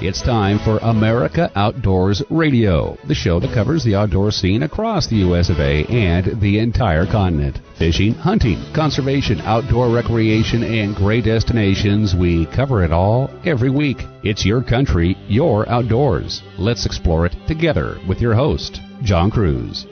It's time for America Outdoors Radio, the show that covers the outdoor scene across the U.S. of A. and the entire continent. Fishing, hunting, conservation, outdoor recreation, and great destinations. We cover it all every week. It's your country, your outdoors. Let's explore it together with your host, John Cruz.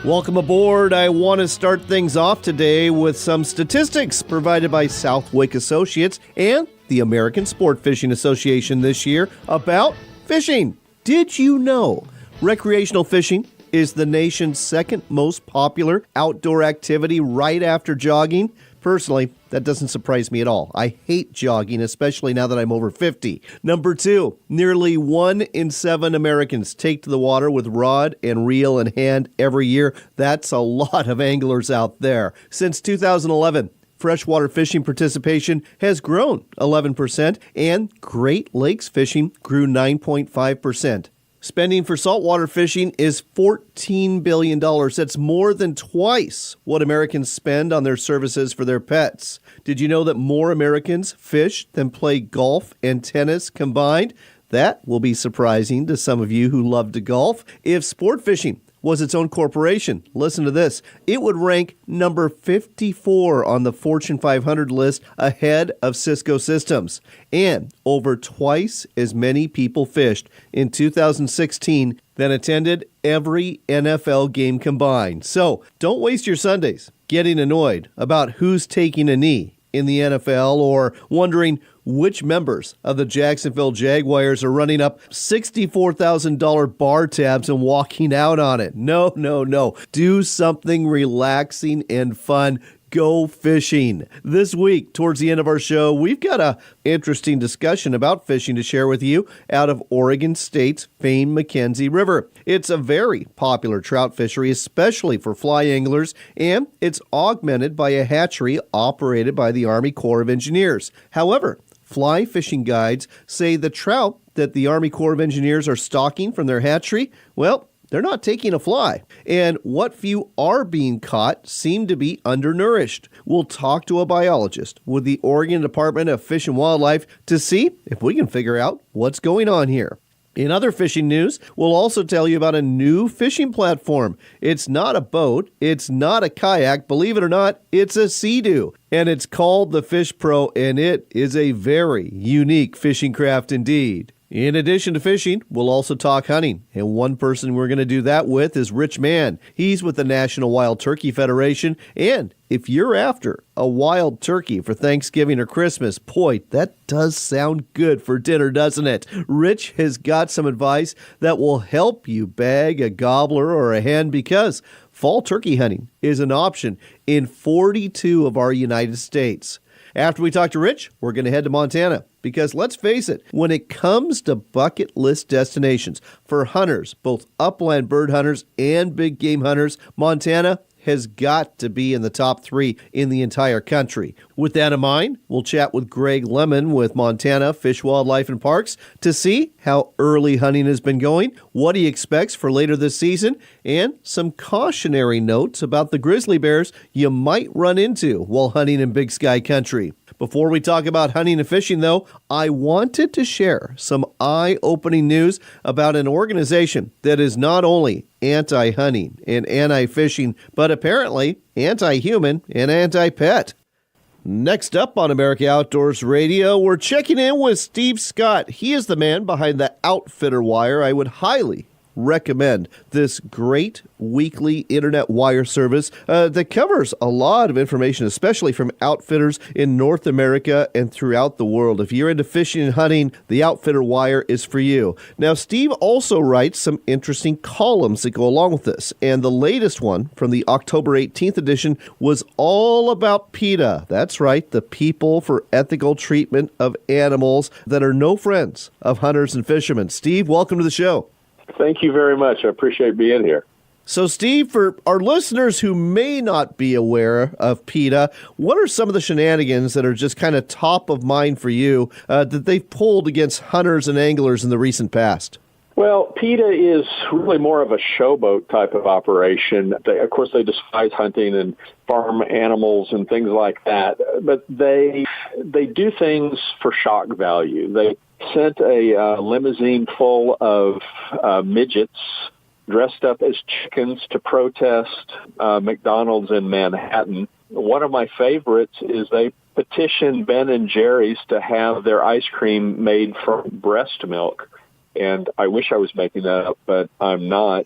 Welcome aboard. I want to start things off today with some statistics provided by Southwick Associates and the American Sport Fishing Association this year about fishing. Did you know recreational fishing is the nation's second most popular outdoor activity right after jogging? Personally, that doesn't surprise me at all. I hate jogging, especially now that I'm over 50. Number 2, nearly 1 in 7 Americans take to the water with rod and reel in hand every year. That's a lot of anglers out there. Since 2011, freshwater fishing participation has grown 11%, and Great Lakes fishing grew 9.5%. Spending for saltwater fishing is $14 billion. That's more than twice what Americans spend on their services for their pets. Did you know that more Americans fish than play golf and tennis combined? That will be surprising to some of you who love to golf. If sport fishing was its own corporation, listen to this, it would rank number 54 on the Fortune 500 list ahead of Cisco Systems. And over twice as many people fished in 2016 than attended every NFL game combined. So don't waste your Sundays getting annoyed about who's taking a knee in the NFL or wondering which members of the Jacksonville Jaguars are running up $64,000 bar tabs and walking out on it. No. Do something relaxing and fun. Go fishing. This week, towards the end of our show, we've got an interesting discussion about fishing to share with you out of Oregon State's famed McKenzie River. It's a very popular trout fishery, especially for fly anglers, and it's augmented by a hatchery operated by the Army Corps of Engineers. However, fly fishing guides say the trout that the Army Corps of Engineers are stocking from their hatchery, well, they're not taking a fly. And what few are being caught seem to be undernourished. We'll talk to a biologist with the Oregon Department of Fish and Wildlife to see if we can figure out what's going on here. In other fishing news, we'll also tell you about a new fishing platform. It's not a boat, it's not a kayak, believe it or not, it's a Sea-Doo. And it's called the Fish Pro, and it is a very unique fishing craft indeed. In addition to fishing, we'll also talk hunting. And one person we're going to do that with is Rich Mann. He's with the National Wild Turkey Federation. And if you're after a wild turkey for Thanksgiving or Christmas, boy, that does sound good for dinner, doesn't it? Rich has got some advice that will help you bag a gobbler or a hen because fall turkey hunting is an option in 42 of our United States. After we talk to Rich, we're going to head to Montana because let's face it, when it comes to bucket list destinations for hunters, both upland bird hunters and big game hunters, Montana has got to be in the top 3 in the entire country. With that in mind, we'll chat with Greg Lemon with Montana Fish, Wildlife, and Parks to see how early hunting has been going, what he expects for later this season, and some cautionary notes about the grizzly bears you might run into while hunting in Big Sky Country. Before we talk about hunting and fishing, though, I wanted to share some eye-opening news about an organization that is not only anti-hunting and anti-fishing, but apparently anti-human and anti-pet. Next up on America Outdoors Radio, we're checking in with Steve Scott. He is the man behind the Outfitter Wire. I would highly recommend this great weekly internet wire service that covers a lot of information, especially from outfitters in North America and throughout the world. If you're into fishing and hunting, the Outfitter Wire is for you. Now, Steve also writes some interesting columns that go along with this, and the latest one from the October 18th edition was all about PETA. That's right, the People for Ethical Treatment of Animals that are no friends of hunters and fishermen. Steve, welcome to the show. Thank you very much. I appreciate being here. So, Steve, for our listeners who may not be aware of PETA, what are some of the shenanigans that are just kind of top of mind for you that they've pulled against hunters and anglers in the recent past? Well, PETA is really more of a showboat type of operation. Of course, they despise hunting and farm animals and things like that, but they do things for shock value. They sent a limousine full of midgets dressed up as chickens to protest McDonald's in Manhattan. One of my favorites is they petitioned Ben and Jerry's to have their ice cream made from breast milk. And I wish I was making that up, but I'm not.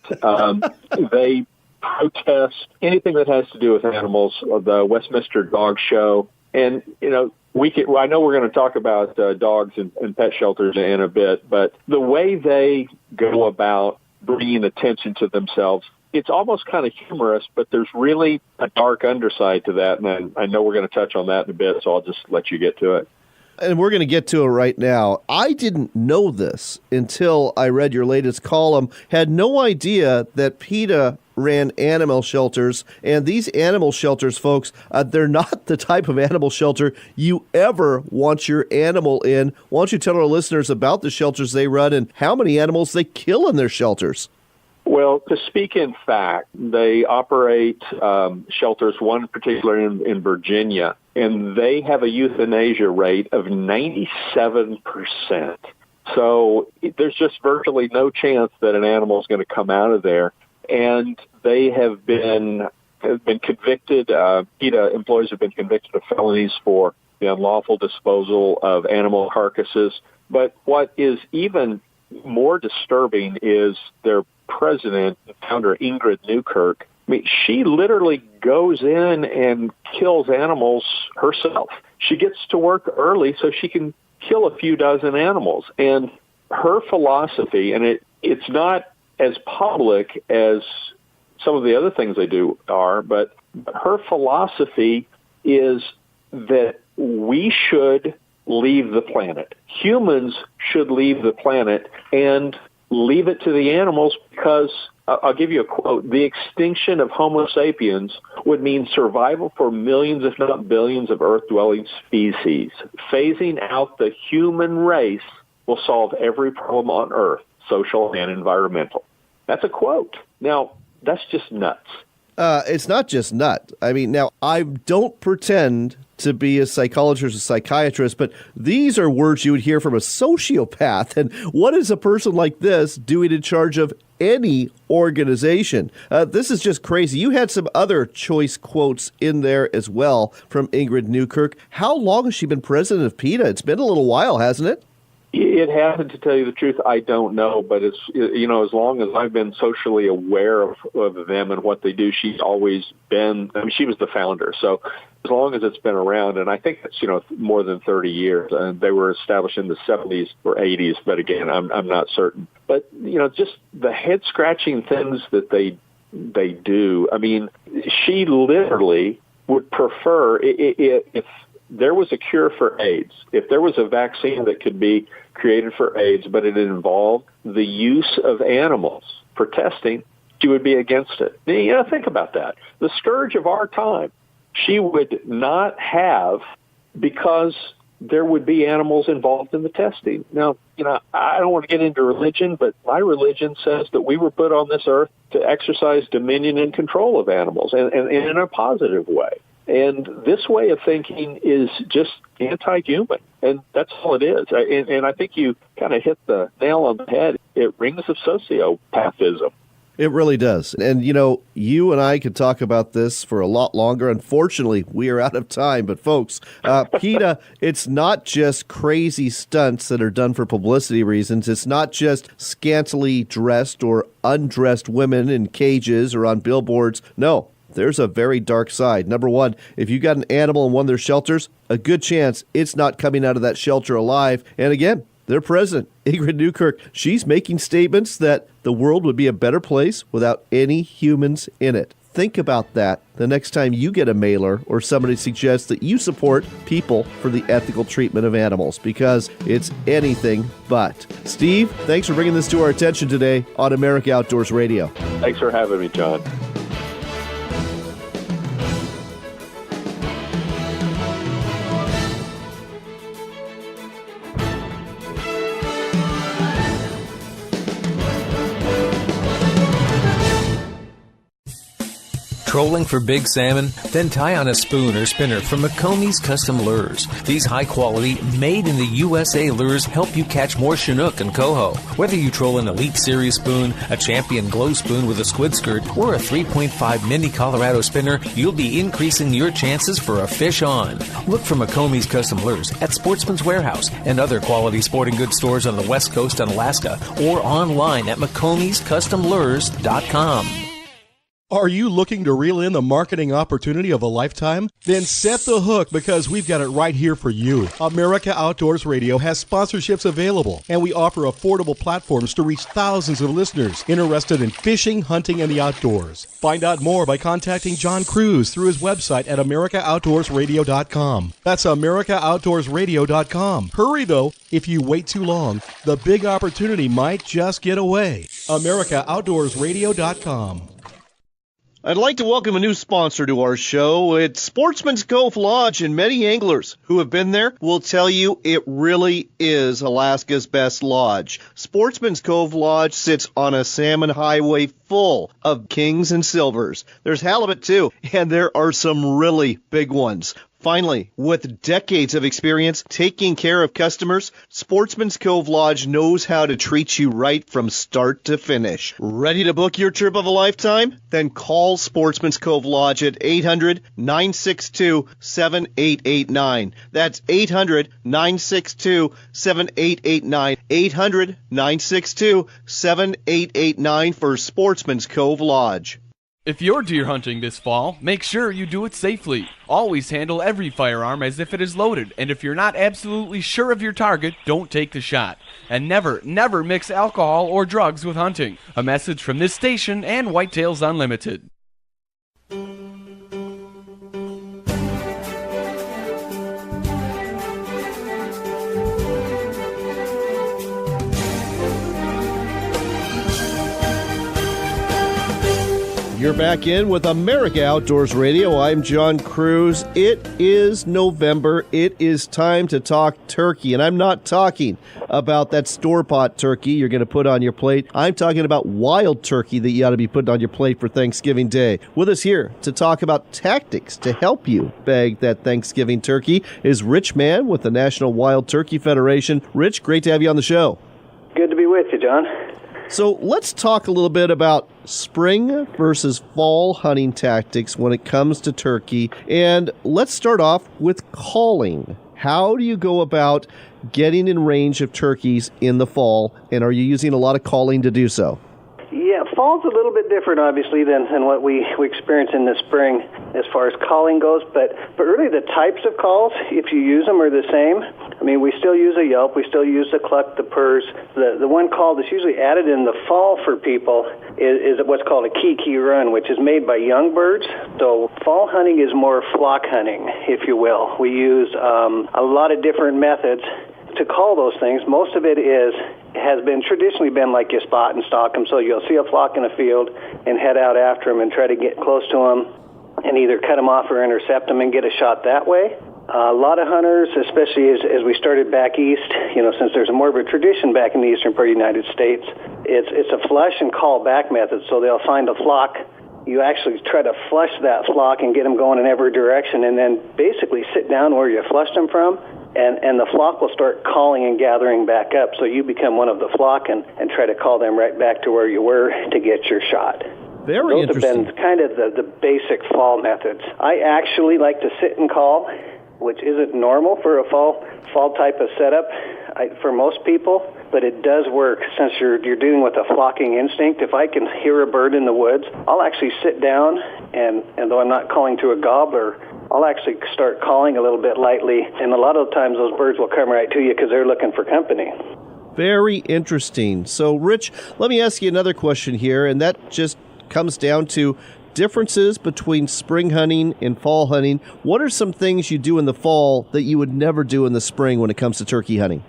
They protest anything that has to do with animals, the Westminster Dog Show. And, I know we're going to talk about dogs and pet shelters in a bit, but the way they go about bringing attention to themselves, it's almost kind of humorous, but there's really a dark underside to that, and I know we're going to touch on that in a bit, so I'll just let you get to it. And we're going to get to it right now. I didn't know this until I read your latest column, had no idea that PETA ran animal shelters. And these animal shelters, folks, they're not the type of animal shelter you ever want your animal in. Why don't you tell our listeners about the shelters they run and how many animals they kill in their shelters? Well, to speak in fact, they operate shelters, one in particular in Virginia, and they have a euthanasia rate of 97%. So there's just virtually no chance that an animal is going to come out of there. And they have been convicted, PETA employees have been convicted of felonies for the unlawful disposal of animal carcasses. But what is even more disturbing is their president, founder Ingrid Newkirk. I mean, she literally goes in and kills animals herself. She gets to work early so she can kill a few dozen animals. And her philosophy, and it's not as public as some of the other things they do are, but her philosophy is that we should leave the planet. Humans should leave the planet and leave it to the animals because, I'll give you a quote, the extinction of Homo sapiens would mean survival for millions, if not billions, of Earth-dwelling species. Phasing out the human race will solve every problem on Earth, social and environmental. That's a quote. Now, that's just nuts. It's not just nut. I mean, now, I don't pretend to be a psychologist or psychiatrist, but these are words you would hear from a sociopath. And what is a person like this doing in charge of any organization? This is just crazy. You had some other choice quotes in there as well from Ingrid Newkirk. How long has she been president of PETA? It's been a little while, hasn't it? It hasn't, to tell you the truth. I don't know, but it's, as long as I've been socially aware of them and what they do, she's always been, she was the founder. So as long as it's been around, and I think it's, more than 30 years, and they were established in the 70s or 80s, but again, I'm not certain. But, just the head scratching things that they do. I mean, she literally would prefer, if there was a cure for AIDS, if there was a vaccine that could be created for AIDS, but it involved the use of animals for testing, she would be against it. Think about that. The scourge of our time, she would not have, because there would be animals involved in the testing. Now, I don't want to get into religion, but my religion says that we were put on this earth to exercise dominion and control of animals, and in a positive way. And this way of thinking is just anti-human, and that's all it is. And I think you kind of hit the nail on the head. It rings of sociopathism. It really does. And, you and I could talk about this for a lot longer. Unfortunately, we are out of time. But, folks, PETA, it's not just crazy stunts that are done for publicity reasons. It's not just scantily dressed or undressed women in cages or on billboards. No. There's a very dark side. Number one, if you got an animal in one of their shelters, a good chance it's not coming out of that shelter alive. And again, their president, Ingrid Newkirk, she's making statements that the world would be a better place without any humans in it. Think about that the next time you get a mailer or somebody suggests that you support people for the ethical treatment of animals, because it's anything but. Steve, thanks for bringing this to our attention today on America Outdoors Radio. Thanks for having me, John. Trolling for big salmon? Then tie on a spoon or spinner from McKenzie's Custom Lures. These high-quality, made-in-the-USA lures help you catch more Chinook and coho. Whether you troll an Elite Series spoon, a Champion Glow spoon with a squid skirt, or a 3.5 Mini Colorado spinner, you'll be increasing your chances for a fish on. Look for McKenzie's Custom Lures at Sportsman's Warehouse and other quality sporting goods stores on the West Coast and Alaska, or online at McKenzie'sCustomLures.com. Are you looking to reel in the marketing opportunity of a lifetime? Then set the hook, because we've got it right here for you. America Outdoors Radio has sponsorships available, and we offer affordable platforms to reach thousands of listeners interested in fishing, hunting, and the outdoors. Find out more by contacting John Cruz through his website at AmericaOutdoorsRadio.com. That's AmericaOutdoorsRadio.com. Hurry, though. If you wait too long, the big opportunity might just get away. AmericaOutdoorsRadio.com. I'd like to welcome a new sponsor to our show. It's Sportsman's Cove Lodge, and many anglers who have been there will tell you it really is Alaska's best lodge. Sportsman's Cove Lodge sits on a salmon highway full of kings and silvers. There's halibut too, and there are some really big ones. Finally, with decades of experience taking care of customers, Sportsman's Cove Lodge knows how to treat you right from start to finish. Ready to book your trip of a lifetime? Then call Sportsman's Cove Lodge at 800-962-7889. That's 800-962-7889. 800-962-7889 for Sportsman's Cove Lodge. If you're deer hunting this fall, make sure you do it safely. Always handle every firearm as if it is loaded, and if you're not absolutely sure of your target, don't take the shot. And never, never mix alcohol or drugs with hunting. A message from this station and Whitetails Unlimited. You're back in with America Outdoors Radio. I'm John Cruz. It is November. It is time to talk turkey. And I'm not talking about that store-bought turkey you're going to put on your plate. I'm talking about wild turkey that you ought to be putting on your plate for Thanksgiving Day. With us here to talk about tactics to help you bag that Thanksgiving turkey is Rich Mann with the National Wild Turkey Federation. Rich, great to have you on the show. Good to be with you, John. So let's talk a little bit about spring versus fall hunting tactics when it comes to turkey. And let's start off with calling. How do you go about getting in range of turkeys in the fall? And are you using a lot of calling to do so? Yeah, fall's a little bit different, obviously, than what we experience in the spring as far as calling goes. But really the types of calls, if you use them, are the same. I mean, we still use a yelp, we still use the cluck, the purrs. The one call that's usually added in the fall for people is what's called a kiki run, which is made by young birds. So fall hunting is more flock hunting, if you will. We use a lot of different methods to call those things. Most of it has been traditionally been like you spot and stalk them, so you'll see a flock in a field and head out after them and try to get close to them and either cut them off or intercept them and get a shot that way. A lot of hunters, especially as we started back east, since there's more of a tradition back in the eastern part of the United States, it's a flush and call back method. So they'll find a flock. You actually try to flush that flock and get them going in every direction, and then basically sit down where you flushed them from, and the flock will start calling and gathering back up. So you become one of the flock and try to call them right back to where you were to get your shot. Very interesting. Those have been kind of the basic fall methods. I actually like to sit and call, which isn't normal for a fall type of setup for most people, but it does work since you're dealing with a flocking instinct. If I can hear a bird in the woods, I'll actually sit down, and though I'm not calling to a gobbler, I'll actually start calling a little bit lightly, and a lot of times those birds will come right to you because they're looking for company. Very interesting. So, Rich, let me ask you another question here, and that just comes down to differences between spring hunting and fall hunting. What are some things you do in the fall that you would never do in the spring when it comes to turkey hunting?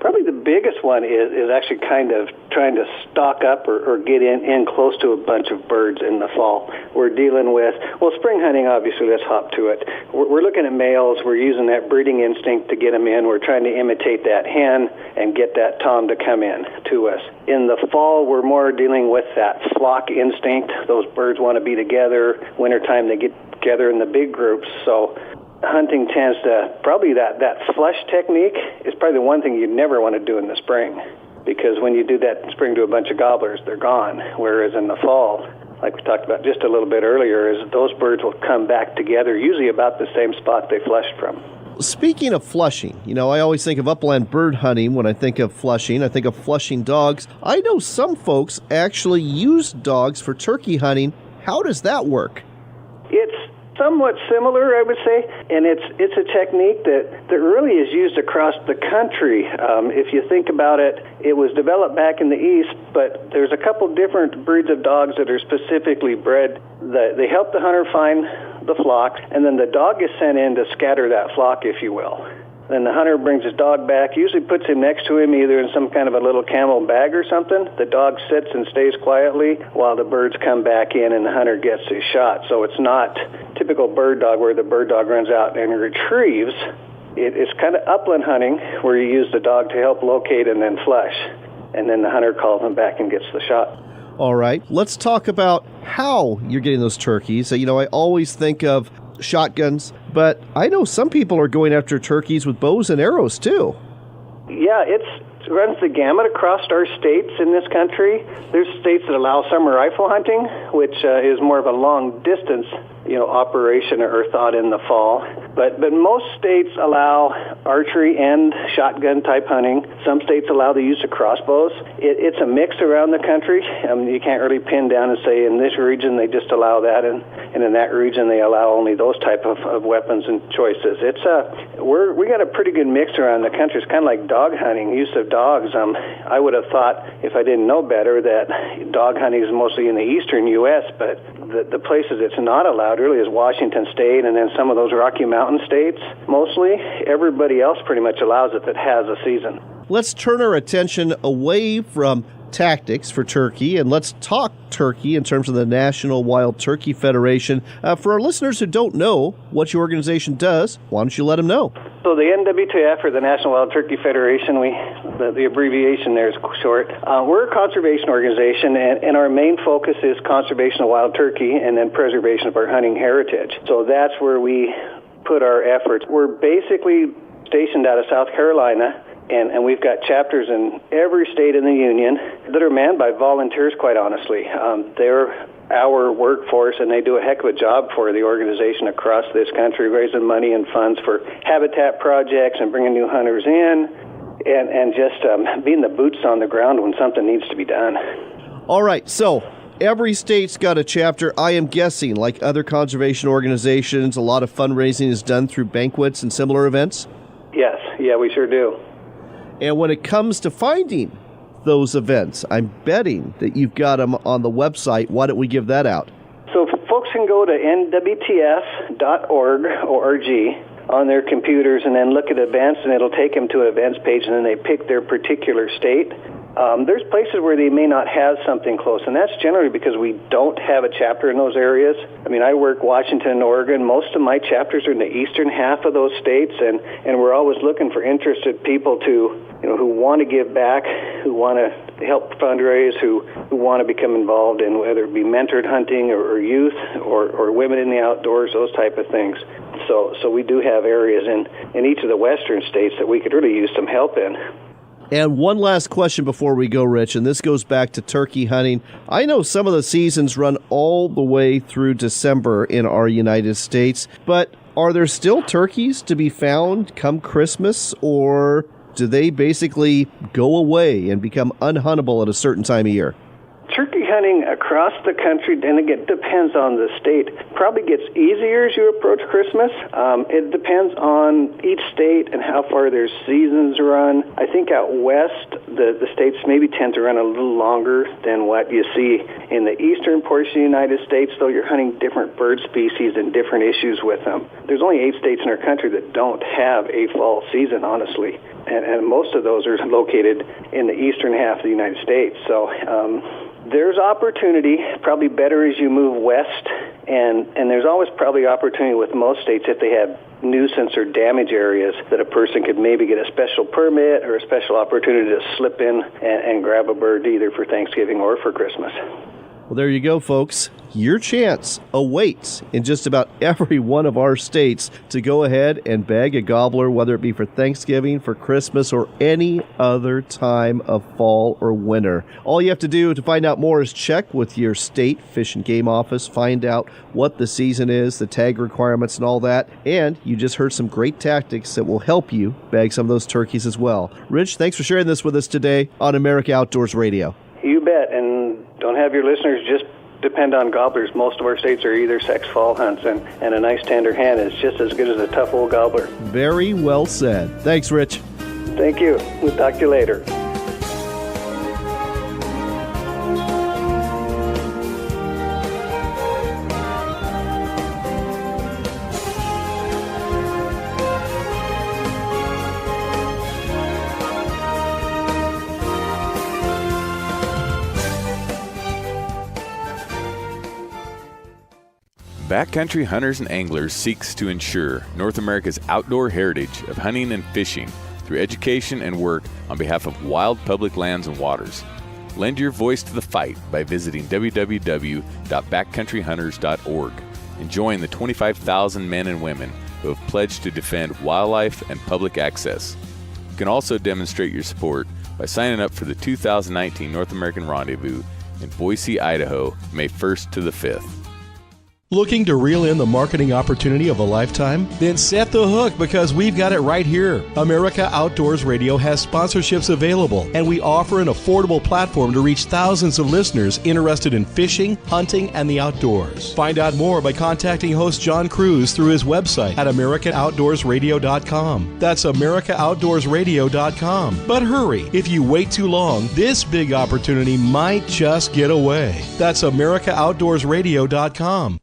Probably the biggest one is actually kind of trying to stock up or get in close to a bunch of birds in the fall. We're dealing with, well, spring hunting, obviously, let's hop to it. We're looking at males. We're using that breeding instinct to get them in. We're trying to imitate that hen and get that tom to come in to us. In the fall, we're more dealing with that flock instinct. Those birds want to be together. Wintertime, they get together in the big groups. So hunting tends to, probably that flush technique is probably the one thing you never want to do in the spring, because when you do that in spring to a bunch of gobblers, they're gone. Whereas in the fall, like we talked about just a little bit earlier, is those birds will come back together, usually about the same spot they flushed from. Speaking of flushing, I always think of upland bird hunting when I think of flushing. I think of flushing dogs. I know some folks actually use dogs for turkey hunting. How does that work? It's somewhat similar, I would say, and it's a technique that really is used across the country. If you think about it, it was developed back in the East, but there's a couple different breeds of dogs that are specifically bred. They help the hunter find the flock, and then the dog is sent in to scatter that flock, if you will. Then the hunter brings his dog back, usually puts him next to him either in some kind of a little camel bag or something. The dog sits and stays quietly while the birds come back in and the hunter gets his shot. So it's not typical bird dog where the bird dog runs out and retrieves. It's kind of upland hunting where you use the dog to help locate and then flush. And then the hunter calls him back and gets the shot. All right, let's talk about how you're getting those turkeys. I always think of shotguns, but I know some people are going after turkeys with bows and arrows too. Yeah, it runs the gamut across our states in this country. There's states that allow summer rifle hunting, which is more of a long distance, operation or thought in the fall. But most states allow archery and shotgun type hunting. Some states allow the use of crossbows. It's a mix around the country. You can't really pin down and say in this region they just allow that, and in that region they allow only those type of weapons and choices. We got a pretty good mix around the country. It's kind of like dog hunting, use of dogs. I would have thought, if I didn't know better, that dog hunting is mostly in the eastern U.S., but the places it's not allowed really is Washington State and then some of those Rocky Mountain states mostly. Everybody else pretty much allows it that has a season. Let's turn our attention away from tactics for turkey, and let's talk turkey in terms of the National Wild Turkey Federation. For our listeners who don't know what your organization does, why don't you let them know? So the NWTF, or the National Wild Turkey Federation, the abbreviation there is short. We're a conservation organization, and our main focus is conservation of wild turkey and then preservation of our hunting heritage. So that's where we put our efforts. We're basically stationed out of South Carolina, and we've got chapters in every state in the union that are manned by volunteers, quite honestly. They're our workforce, and they do a heck of a job for the organization across this country, raising money and funds for habitat projects and bringing new hunters in, and just being the boots on the ground when something needs to be done. All right, so every state's got a chapter. I am guessing, like other conservation organizations, a lot of fundraising is done through banquets and similar events? Yes, yeah, we sure do. And when it comes to finding those events, I'm betting that you've got them on the website. Why don't we give that out? So folks can go to nwtf.org on their computers and then look at events, and it'll take them to an events page, and then they pick their particular state. There's places where they may not have something close, and that's generally because we don't have a chapter in those areas. I mean, I work Washington and Oregon. Most of my chapters are in the eastern half of those states, and we're always looking for interested people to, who want to give back, who want to help fundraise, who want to become involved in whether it be mentored hunting or youth or women in the outdoors, those type of things. So we do have areas in each of the western states that we could really use some help in. And one last question before we go, Rich, and this goes back to turkey hunting. I know some of the seasons run all the way through December in our United States, but are there still turkeys to be found come Christmas, or do they basically go away and become unhuntable at a certain time of year? Turkey hunting across the country, and again, it depends on the state, probably gets easier as you approach Christmas. It depends on each state and how far their seasons run. I think out west, the states maybe tend to run a little longer than what you see in the eastern portion of the United States, though you're hunting different bird species and different issues with them. There's only 8 states in our country that don't have a fall season, honestly. and most of those are located in the eastern half of the United States. So there's opportunity, probably better as you move west, and there's always probably opportunity with most states if they have nuisance or damage areas that a person could maybe get a special permit or a special opportunity to slip in and grab a bird either for Thanksgiving or for Christmas. Well, there you go, folks. Your chance awaits in just about every one of our states to go ahead and bag a gobbler, whether it be for Thanksgiving, for Christmas, or any other time of fall or winter. All you have to do to find out more is check with your state fish and game office, find out what the season is, the tag requirements, and all that. And you just heard some great tactics that will help you bag some of those turkeys as well. Rich, thanks for sharing this with us today on America Outdoors Radio. You bet, and don't have your listeners just depend on gobblers. Most of our states are either sex fall hunts, and a nice tender hen is just as good as a tough old gobbler. Very well said. Thanks, Rich. Thank you. We'll talk to you later. Backcountry Hunters and Anglers seeks to ensure North America's outdoor heritage of hunting and fishing through education and work on behalf of wild public lands and waters. Lend your voice to the fight by visiting www.backcountryhunters.org and join the 25,000 men and women who have pledged to defend wildlife and public access. You can also demonstrate your support by signing up for the 2019 North American Rendezvous in Boise, Idaho, May 1st to the 5th. Looking to reel in the marketing opportunity of a lifetime? Then set the hook because we've got it right here. America Outdoors Radio has sponsorships available, and we offer an affordable platform to reach thousands of listeners interested in fishing, hunting, and the outdoors. Find out more by contacting host John Cruz through his website at AmericanOutdoorsRadio.com. That's AmericaOutdoorsRadio.com. But hurry, if you wait too long, this big opportunity might just get away. That's AmericaOutdoorsRadio.com.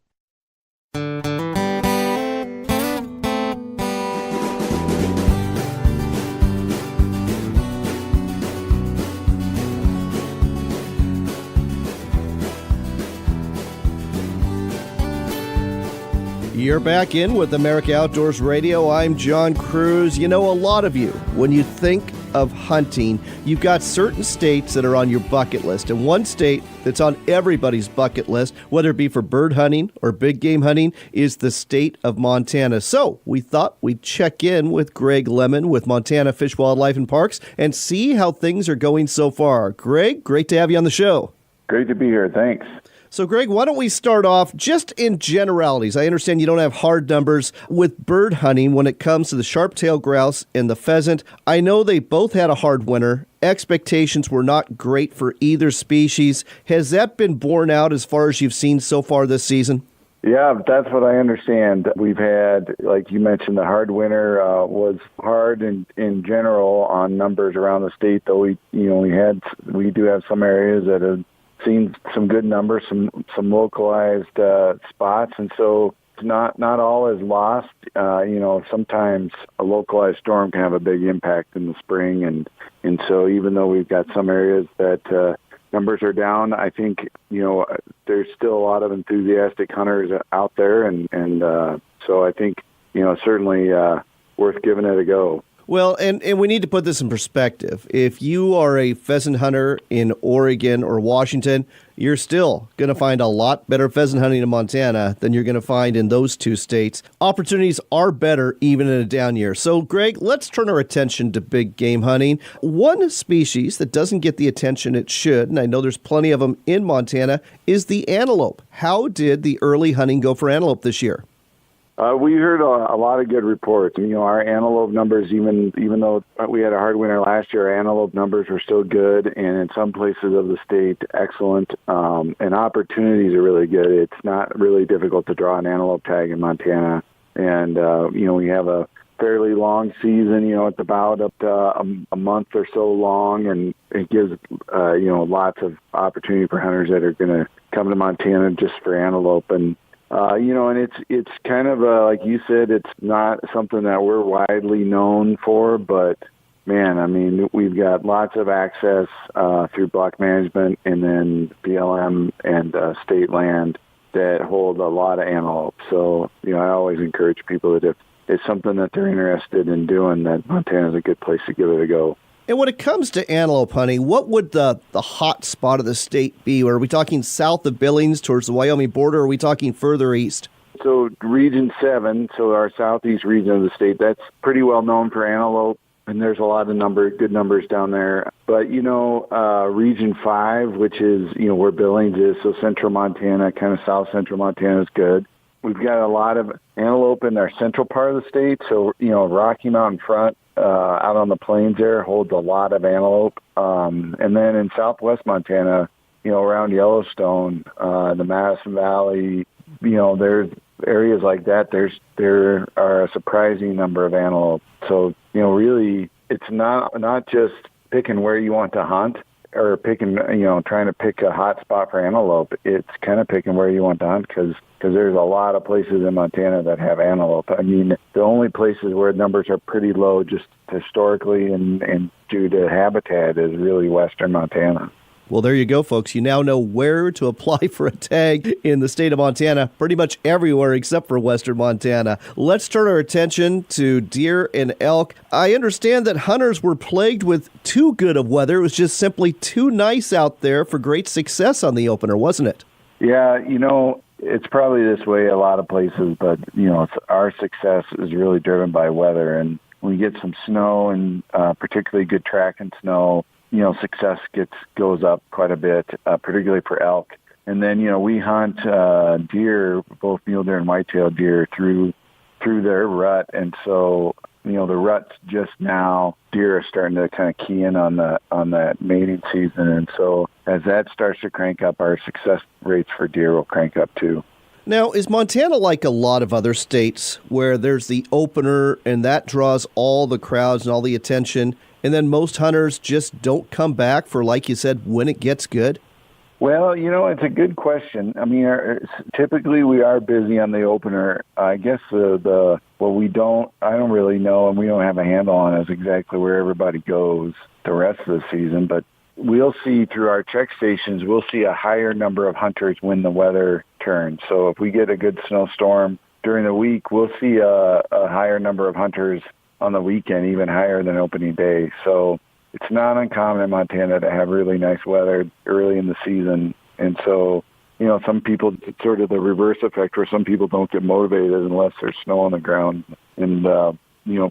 You're back in with America Outdoors Radio. I'm John Cruz. You know, a lot of you, when you think of hunting, you've got certain states that are on your bucket list. And one state that's on everybody's bucket list, whether it be for bird hunting or big game hunting, is the state of Montana. So we thought we'd check in with Greg Lemon with Montana Fish, Wildlife, and Parks and see how things are going so far. Greg, great to have you on the show. Great to be here. Thanks. So, Greg, why don't we start off just in generalities? I understand you don't have hard numbers with bird hunting when it comes to the sharp-tailed grouse and the pheasant. I know they both had a hard winter. Expectations were not great for either species. Has that been borne out as far as you've seen so far this season? Yeah, that's what I understand. We've had, like you mentioned, the hard winter was hard in general on numbers around the state, though we do have some areas that have seen some good numbers, some localized spots, and so not all is lost. Sometimes a localized storm can have a big impact in the spring, and so even though we've got some areas that numbers are down, I think there's still a lot of enthusiastic hunters out there, and so I think certainly worth giving it a go. Well, and we need to put this in perspective. If you are a pheasant hunter in Oregon or Washington, you're still going to find a lot better pheasant hunting in Montana than you're going to find in those two states. Opportunities are better even in a down year. So, Greg, let's turn our attention to big game hunting. One species that doesn't get the attention it should, and I know there's plenty of them in Montana, is the antelope. How did the early hunting go for antelope this year? We heard a lot of good reports. Our antelope numbers, even though we had a hard winter last year, our antelope numbers were still good, and in some places of the state, excellent. And opportunities are really good. It's not really difficult to draw an antelope tag in Montana. And, we have a fairly long season, at about up to a month or so long, and it gives, lots of opportunity for hunters that are going to come to Montana just for antelope. And and it's kind of like you said, it's not something that we're widely known for, but man, I mean, we've got lots of access through block management and then BLM and state land that hold a lot of antelope. So, I always encourage people that if it's something that they're interested in doing, that Montana's a good place to give it a go. And when it comes to antelope hunting, what would the hot spot of the state be? Are we talking south of Billings towards the Wyoming border, or are we talking further east? So Region 7, so our southeast region of the state, that's pretty well known for antelope, and there's a lot of good numbers down there. But, Region 5, which is, where Billings is, so central Montana, kind of south central Montana is good. We've got a lot of antelope in our central part of the state, so, Rocky Mountain Front, out on the plains there holds a lot of antelope. And then in southwest Montana, around Yellowstone, the Madison Valley, there's areas like that. There are a surprising number of antelope. So, really, it's not just picking where you want to hunt or picking, trying to pick a hot spot for antelope. It's kind of picking where you want to hunt because there's a lot of places in Montana that have antelope. I mean, the only places where numbers are pretty low just historically and due to habitat is really western Montana. Well, there you go, folks. You now know where to apply for a tag in the state of Montana, pretty much everywhere except for western Montana. Let's turn our attention to deer and elk. I understand that hunters were plagued with too good of weather. It was just simply too nice out there for great success on the opener, wasn't it? Yeah, it's probably this way a lot of places, but, our success is really driven by weather. And when we get some snow and particularly good tracking snow, success goes up quite a bit, particularly for elk. And then, we hunt deer, both mule deer and whitetail deer through their rut. And so, the ruts just now, deer are starting to kind of key in on that mating season. And so as that starts to crank up, our success rates for deer will crank up too. Now, is Montana like a lot of other states where there's the opener and that draws all the crowds and all the attention, and then most hunters just don't come back for, like you said, when it gets good? Well, it's a good question. I mean, typically we are busy on the opener. I guess I don't really know, and we don't have a handle on is exactly where everybody goes the rest of the season, but we'll see through our check stations, we'll see a higher number of hunters when the weather turns. So if we get a good snowstorm during the week, we'll see a higher number of hunters on the weekend, even higher than opening day. So it's not uncommon in Montana to have really nice weather early in the season. And so, some people, it's sort of the reverse effect where some people don't get motivated unless there's snow on the ground. And,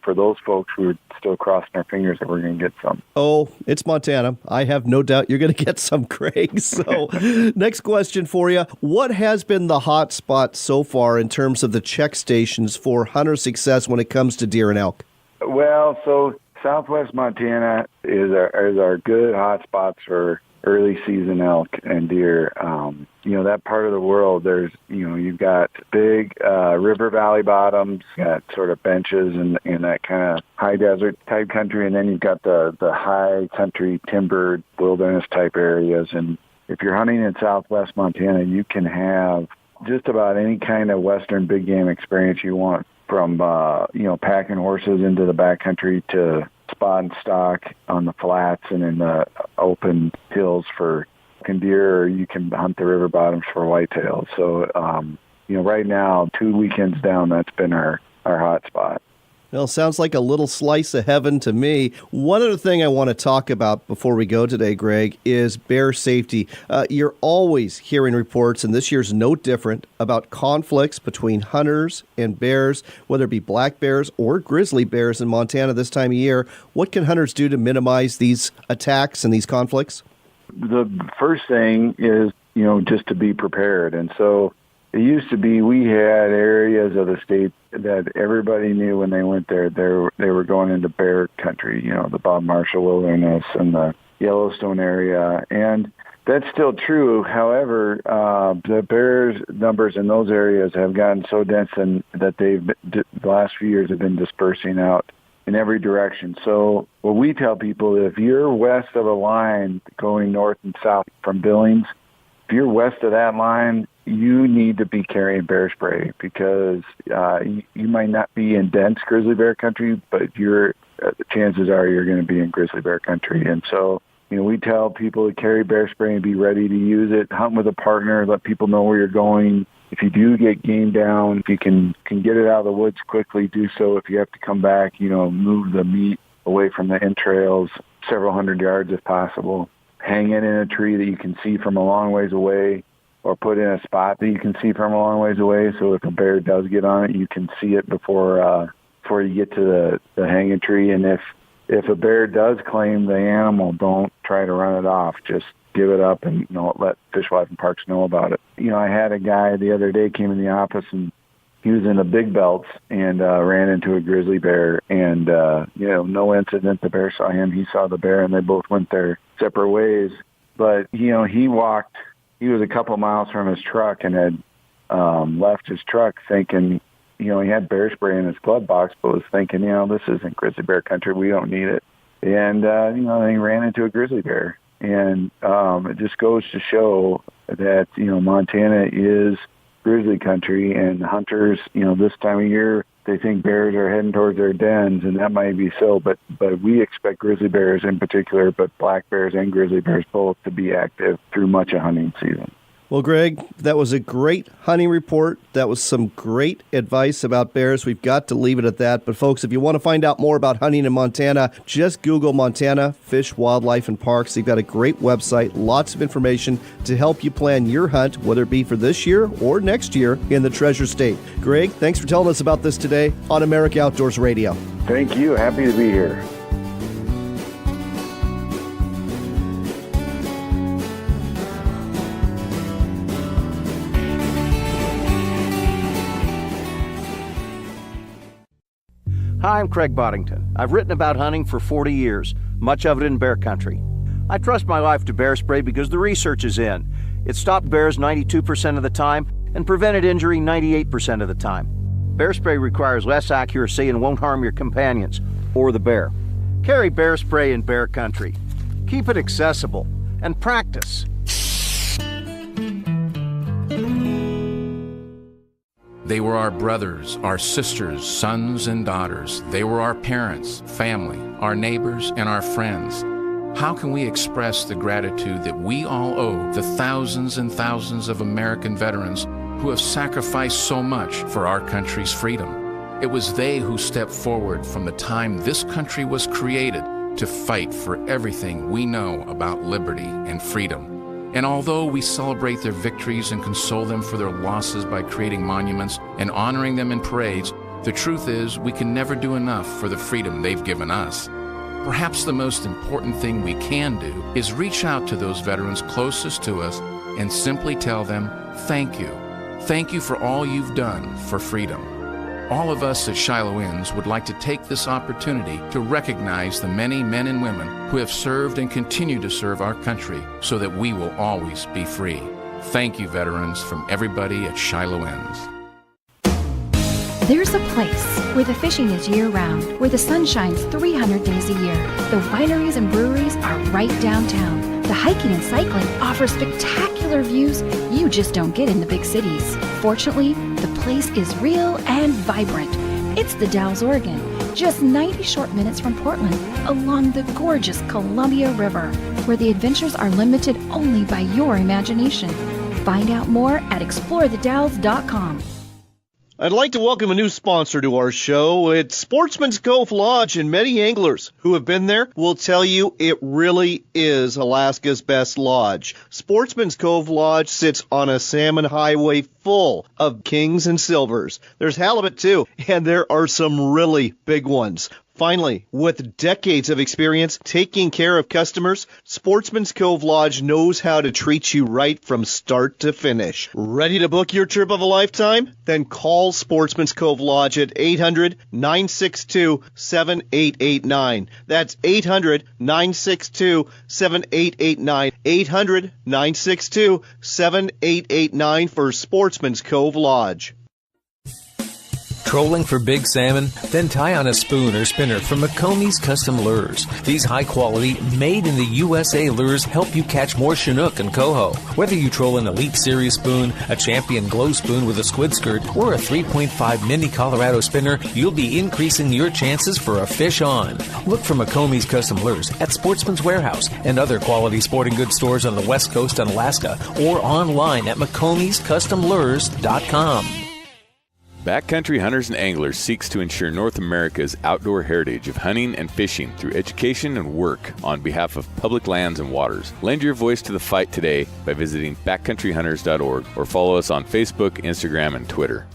for those folks, we're still crossing our fingers that we're going to get some. Oh, it's Montana. I have no doubt you're going to get some, Craig. So next question for you. What has been the hot spot so far in terms of the check stations for hunter success when it comes to deer and elk? Well, so southwest Montana is our good hot spots for early season elk and deer. That part of the world, there's, you've got big river valley bottoms, got sort of benches in that kind of high desert type country, and then you've got the high country timbered wilderness type areas. And if you're hunting in southwest Montana, you can have just about any kind of western big game experience you want, from packing horses into the backcountry to spot and stalk on the flats and in the open hills for deer, or you can hunt the river bottoms for whitetails. So, right now, 2 weekends down, that's been our hot spot. Well, sounds like a little slice of heaven to me. One other thing I want to talk about before we go today, Greg, is bear safety. You're always hearing reports, and this year's no different, about conflicts between hunters and bears, whether it be black bears or grizzly bears in Montana this time of year. What can hunters do to minimize these attacks and these conflicts? The first thing is, just to be prepared. And so it used to be we had areas of the state that everybody knew when they went there, they were going into bear country, the Bob Marshall Wilderness and the Yellowstone area. And that's still true. However, the bears numbers in those areas have gotten so dense that the last few years have been dispersing out in every direction. So what we tell people, if you're west of a line going north and south from Billings, if you're west of that line, you need to be carrying bear spray because you might not be in dense grizzly bear country, but you're the chances are you're going to be in grizzly bear country. And so, we tell people to carry bear spray and be ready to use it. Hunt with a partner, let people know where you're going. If you do get game down, if you can get it out of the woods quickly, do so. If you have to come back, move the meat away from the entrails several hundred yards if possible. Hang it in a tree that you can see from a long ways away, or put in a spot that you can see from a long ways away, so if a bear does get on it, you can see it before you get to the hanging tree. And if a bear does claim the animal, don't try to run it off. Just give it up and let Fish, Wildlife, and Parks know about it. I had a guy the other day came in the office, and he was in the big belts and ran into a grizzly bear, and no incident. The bear saw him, he saw the bear, and they both went their separate ways. But he walked. He was a couple miles from his truck and had left his truck thinking, he had bear spray in his glove box, but was thinking, this isn't grizzly bear country. We don't need it. And, he ran into a grizzly bear. And it just goes to show that, Montana is grizzly country, and hunters, this time of year, they think bears are heading towards their dens, and that might be so, but we expect grizzly bears in particular, but black bears and grizzly bears both, to be active through much of hunting season. Well, Greg, that was a great hunting report. That was some great advice about bears. We've got to leave it at that. But, folks, if you want to find out more about hunting in Montana, just Google Montana Fish, Wildlife, and Parks. They've got a great website, lots of information to help you plan your hunt, whether it be for this year or next year in the Treasure State. Greg, thanks for telling us about this today on America Outdoors Radio. Thank you. Happy to be here. Hi, I'm Craig Boddington. I've written about hunting for 40 years, much of it in bear country. I trust my life to bear spray because the research is in. It stopped bears 92% of the time and prevented injury 98% of the time. Bear spray requires less accuracy and won't harm your companions or the bear. Carry bear spray in bear country. Keep it accessible and practice. They were our brothers, our sisters, sons and daughters. They were our parents, family, our neighbors, and our friends. How can we express the gratitude that we all owe the thousands and thousands of American veterans who have sacrificed so much for our country's freedom? It was they who stepped forward from the time this country was created to fight for everything we know about liberty and freedom. And although we celebrate their victories and console them for their losses by creating monuments and honoring them in parades, the truth is we can never do enough for the freedom they've given us. Perhaps the most important thing we can do is reach out to those veterans closest to us and simply tell them, thank you. Thank you for all you've done for freedom. All of us at Shiloh Inns would like to take this opportunity to recognize the many men and women who have served and continue to serve our country so that we will always be free. Thank you, veterans, from everybody at Shiloh Inns. There's a place where the fishing is year-round, where the sun shines 300 days a year. The wineries and breweries are right downtown. The hiking and cycling offer spectacular views you just don't get in the big cities. Fortunately, the place is real and vibrant. It's the Dalles, Oregon, just 90 short minutes from Portland, along the gorgeous Columbia River, where the adventures are limited only by your imagination. Find out more at explorethedalles.com. I'd like to welcome a new sponsor to our show. It's Sportsman's Cove Lodge, and many anglers who have been there will tell you it really is Alaska's best lodge. Sportsman's Cove Lodge sits on a salmon highway full of kings and silvers. There's halibut too, and there are some really big ones. Finally, with decades of experience taking care of customers, Sportsman's Cove Lodge knows how to treat you right from start to finish. Ready to book your trip of a lifetime? Then call Sportsman's Cove Lodge at 800-962-7889. That's 800-962-7889. 800-962-7889 for Sportsman's Cove Lodge. Trolling for big salmon? Then tie on a spoon or spinner from McKenzie Custom Lures. These high-quality, made-in-the-USA lures help you catch more Chinook and coho. Whether you troll an Elite Series spoon, a Champion Glow spoon with a squid skirt, or a 3.5 Mini Colorado spinner, you'll be increasing your chances for a fish on. Look for McKenzie Custom Lures at Sportsman's Warehouse and other quality sporting goods stores on the West Coast and Alaska, or online at McKenziesCustomLures.com. Backcountry Hunters and Anglers seeks to ensure North America's outdoor heritage of hunting and fishing through education and work on behalf of public lands and waters. Lend your voice to the fight today by visiting backcountryhunters.org or follow us on Facebook, Instagram, and Twitter.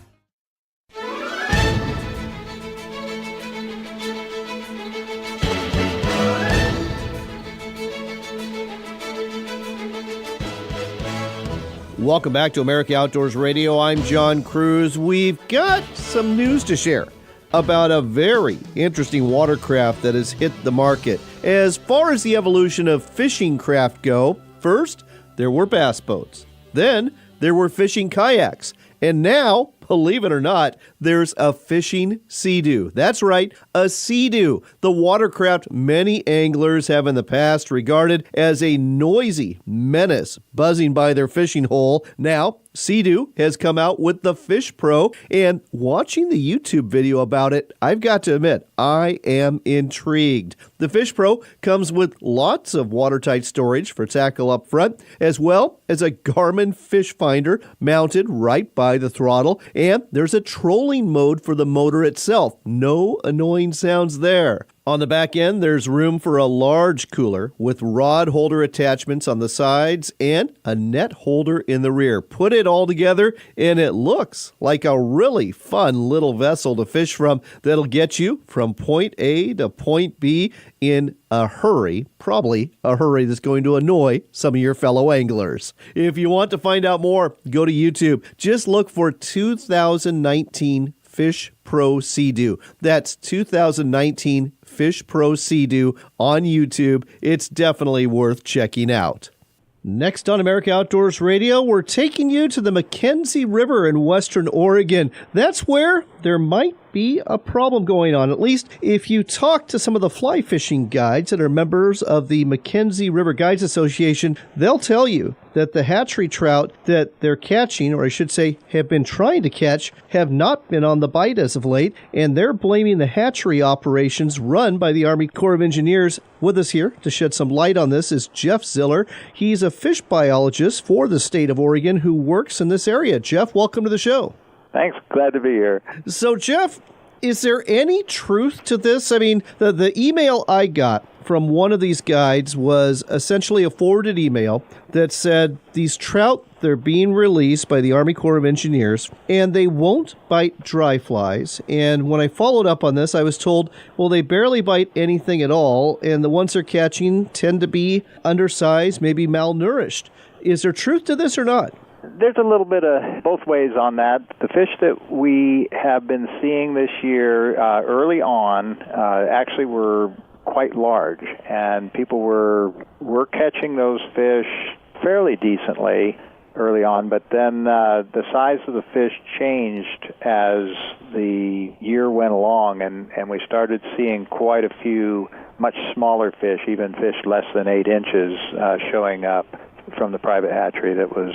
Welcome back to America Outdoors Radio. I'm John Cruz. We've got some news to share about a very interesting watercraft that has hit the market. As far as the evolution of fishing craft go, first, there were bass boats. Then, there were fishing kayaks. And now, believe it or not, there's a fishing Sea-Doo. That's right, a Sea-Doo, the watercraft many anglers have in the past regarded as a noisy menace buzzing by their fishing hole. Now, Sea-Doo has come out with the Fish Pro, and watching the YouTube video about it, I've got to admit, I am intrigued. The Fish Pro comes with lots of watertight storage for tackle up front, as well as a Garmin fish finder mounted right by the throttle, and there's a trolling mode for the motor itself. No annoying sounds there. On the back end, there's room for a large cooler with rod holder attachments on the sides and a net holder in the rear. Put it all together and it looks like a really fun little vessel to fish from that'll get you from point A to point B in a hurry, probably a hurry that's going to annoy some of your fellow anglers. If you want to find out more, go to YouTube. Just look for 2019 Fish Pro Sea-Doo. That's 2019 Fish Pro Sea-Doo on YouTube. It's definitely worth checking out. Next on America Outdoors Radio, we're taking you to the McKenzie River in western Oregon. That's where there might be a problem going on, at least if you talk to some of the fly fishing guides that are members of the McKenzie River Guides Association. They'll tell you that the hatchery trout that they're catching, or I should say have been trying to catch, have not been on the bite as of late, and they're blaming the hatchery operations run by the Army Corps of Engineers. With us here to shed some light on this is Jeff Ziller. He's a fish biologist for the state of Oregon who works in this area. Jeff, welcome to the show. Thanks. Glad to be here. So, Jeff, is there any truth to this? I mean, the email I got from one of these guides was essentially a forwarded email that said these trout, they're being released by the Army Corps of Engineers, and they won't bite dry flies. And when I followed up on this, I was told, well, they barely bite anything at all, and the ones they're catching tend to be undersized, maybe malnourished. Is there truth to this or not? There's a little bit of both ways on that. The fish that we have been seeing this year early on actually were quite large, and people were catching those fish fairly decently early on, but then the size of the fish changed as the year went along, and we started seeing quite a few much smaller fish, even fish less than 8 inches, showing up from the private hatchery that was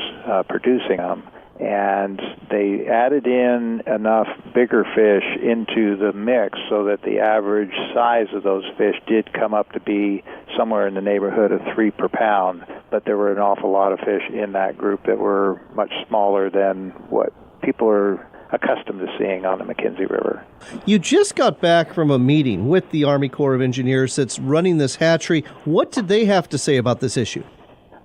producing them. And they added in enough bigger fish into the mix so that the average size of those fish did come up to be somewhere in the neighborhood of 3 per pound. But there were an awful lot of fish in that group that were much smaller than what people are accustomed to seeing on the McKenzie River. You just got back from a meeting with the Army Corps of Engineers that's running this hatchery. What did they have to say about this issue?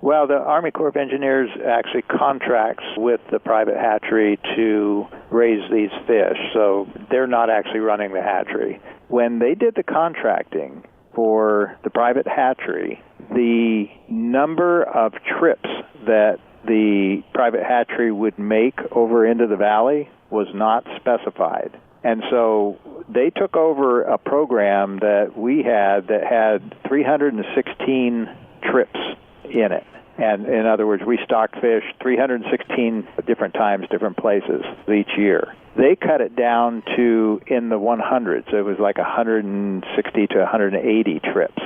Well, the Army Corps of Engineers actually contracts with the private hatchery to raise these fish, so they're not actually running the hatchery. When they did the contracting for the private hatchery, the number of trips that the private hatchery would make over into the valley was not specified. And so they took over a program that we had that had 316 trips in it. And in other words, we stocked fish 316 different times, different places each year. They cut it down to in the 100s. It was like 160 to 180 trips.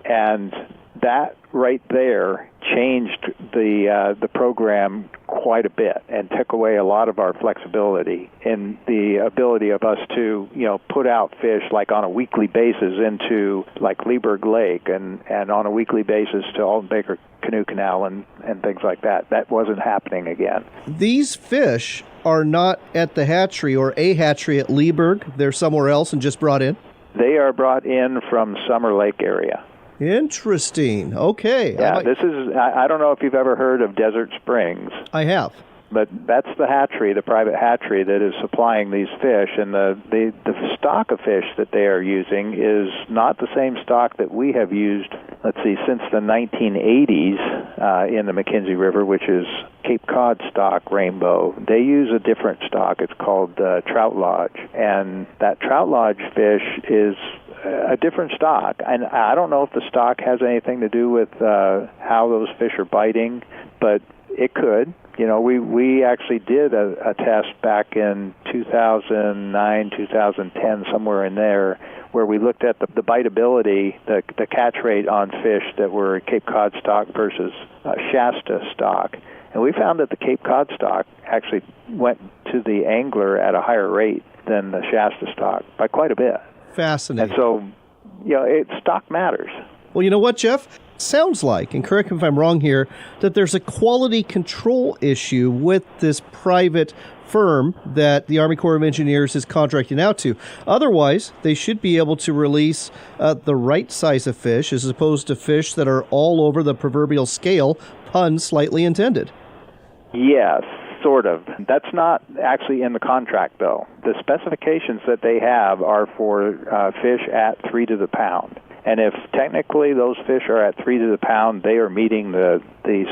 And that right there changed the program quite a bit and took away a lot of our flexibility in the ability of us to, put out fish like on a weekly basis into like Leeburg Lake and on a weekly basis to Alton Baker Canoe Canal and things like that. That wasn't happening again. These fish are not at the hatchery or a hatchery at Leeburg. They're somewhere else and just brought in? They are brought in from Summer Lake area. Interesting. Okay. Yeah, I don't know if you've ever heard of Desert Springs. I have. But that's the hatchery, the private hatchery that is supplying these fish, and the stock of fish that they are using is not the same stock that we have used, since the 1980s in the McKenzie River, which is Cape Cod stock rainbow. They use a different stock. It's called Trout Lodge, and that Trout Lodge fish is a different stock. And I don't know if the stock has anything to do with how those fish are biting, but it could. We actually did a test back in 2009, 2010, somewhere in there, where we looked at the biteability, the catch rate on fish that were Cape Cod stock versus Shasta stock. And we found that the Cape Cod stock actually went to the angler at a higher rate than the Shasta stock by quite a bit. Fascinating. And so, stock matters. Well, you know what, Jeff? Sounds like, and correct me if I'm wrong here, that there's a quality control issue with this private firm that the Army Corps of Engineers is contracting out to. Otherwise, they should be able to release the right size of fish as opposed to fish that are all over the proverbial scale, pun slightly intended. Yes, sort of. That's not actually in the contract, though. The specifications that they have are for fish at 3 to the pound. And if technically those fish are at 3 to the pound, they are meeting the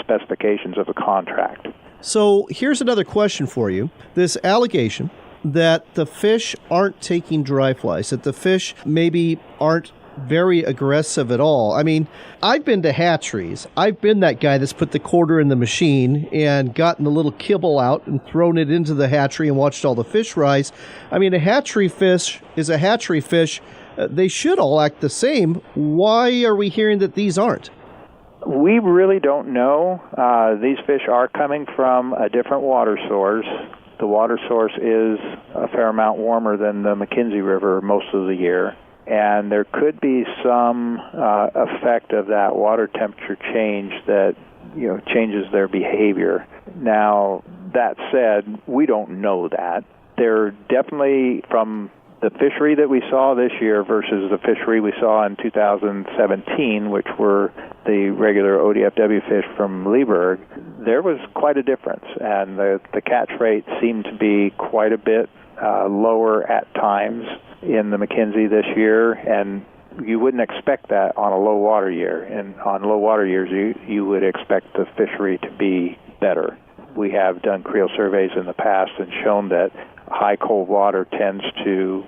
specifications of the contract. So here's another question for you. This allegation that the fish aren't taking dry flies, that the fish maybe aren't very aggressive at all. I mean, I've been to hatcheries. I've been that guy that's put the quarter in the machine and gotten the little kibble out and thrown it into the hatchery and watched all the fish rise. I mean, a hatchery fish is a hatchery fish. They should all act the same. Why are we hearing that these aren't? We really don't know. These fish are coming from a different water source. The water source is a fair amount warmer than the McKenzie River most of the year. And there could be some effect of that water temperature change that changes their behavior. Now, that said, we don't know that. They're definitely from the fishery that we saw this year versus the fishery we saw in 2017, which were the regular ODFW fish from Leeburg, there was quite a difference, and the catch rate seemed to be quite a bit lower at times in the McKenzie this year, and you wouldn't expect that on a low water year. And on low water years, you would expect the fishery to be better. We have done creel surveys in the past and shown that high cold water tends to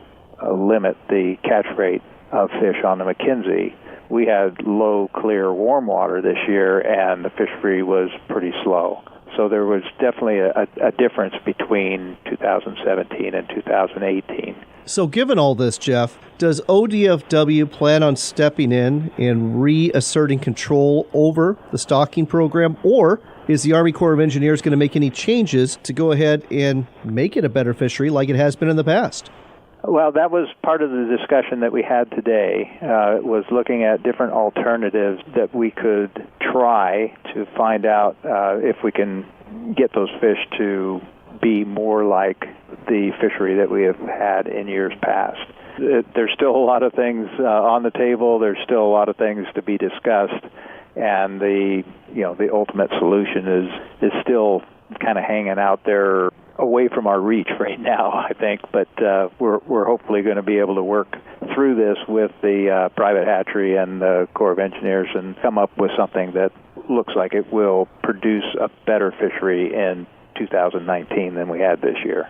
limit the catch rate of fish on the McKenzie. We had low, clear, warm water this year, and the fishery was pretty slow. So there was definitely a difference between 2017 and 2018. So given all this, Jeff, does ODFW plan on stepping in and reasserting control over the stocking program, or is the Army Corps of Engineers going to make any changes to go ahead and make it a better fishery like it has been in the past? Well, that was part of the discussion that we had today, was looking at different alternatives that we could try to find out if we can get those fish to be more like the fishery that we have had in years past. There's still a lot of things on the table. There's still a lot of things to be discussed, and the ultimate solution is still kind of hanging out there away from our reach right now, I think. But we're hopefully going to be able to work through this with the private hatchery and the Corps of Engineers and come up with something that looks like it will produce a better fishery in 2019 than we had this year.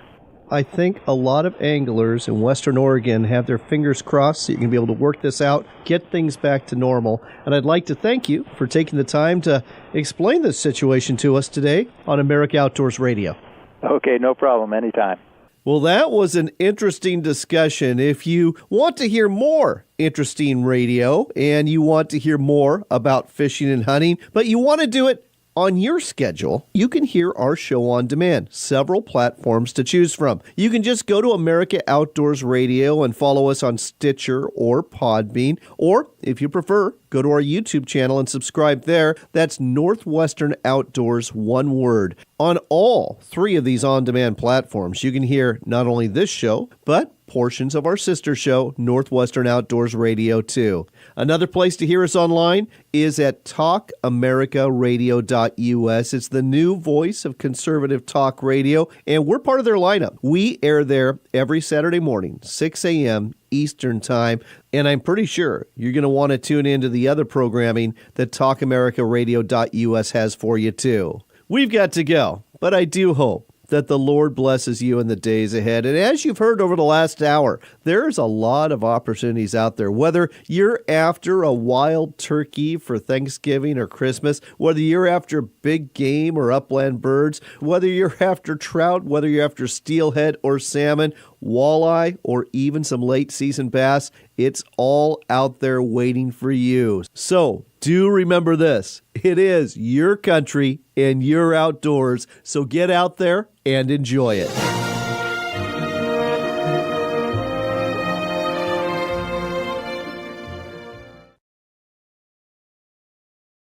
I think a lot of anglers in Western Oregon have their fingers crossed that you can be able to work this out, get things back to normal. And I'd like to thank you for taking the time to explain this situation to us today on America Outdoors Radio. Okay, no problem. Anytime. Well, that was an interesting discussion. If you want to hear more interesting radio and you want to hear more about fishing and hunting, but you want to do it on your schedule, you can hear our show on demand. Several platforms to choose from. You can just go to America Outdoors Radio and follow us on Stitcher or Podbean. Or, if you prefer, go to our YouTube channel and subscribe there. That's Northwestern Outdoors, one word. On all three of these on-demand platforms, you can hear not only this show, but portions of our sister show, Northwestern Outdoors Radio, too. Another place to hear us online is at talkamericaradio.us. It's the new voice of conservative talk radio, and we're part of their lineup. We air there every Saturday morning, 6 a.m. Eastern Time, and I'm pretty sure you're going to want to tune into the other programming that talkamericaradio.us has for you, too. We've got to go, but I do hope that the Lord blesses you in the days ahead. And as you've heard over the last hour, there's a lot of opportunities out there. Whether you're after a wild turkey for Thanksgiving or Christmas, whether you're after big game or upland birds, whether you're after trout, whether you're after steelhead or salmon, walleye, or even some late season bass, it's all out there waiting for you. So do remember this. It is your country and your outdoors. So get out there and enjoy it.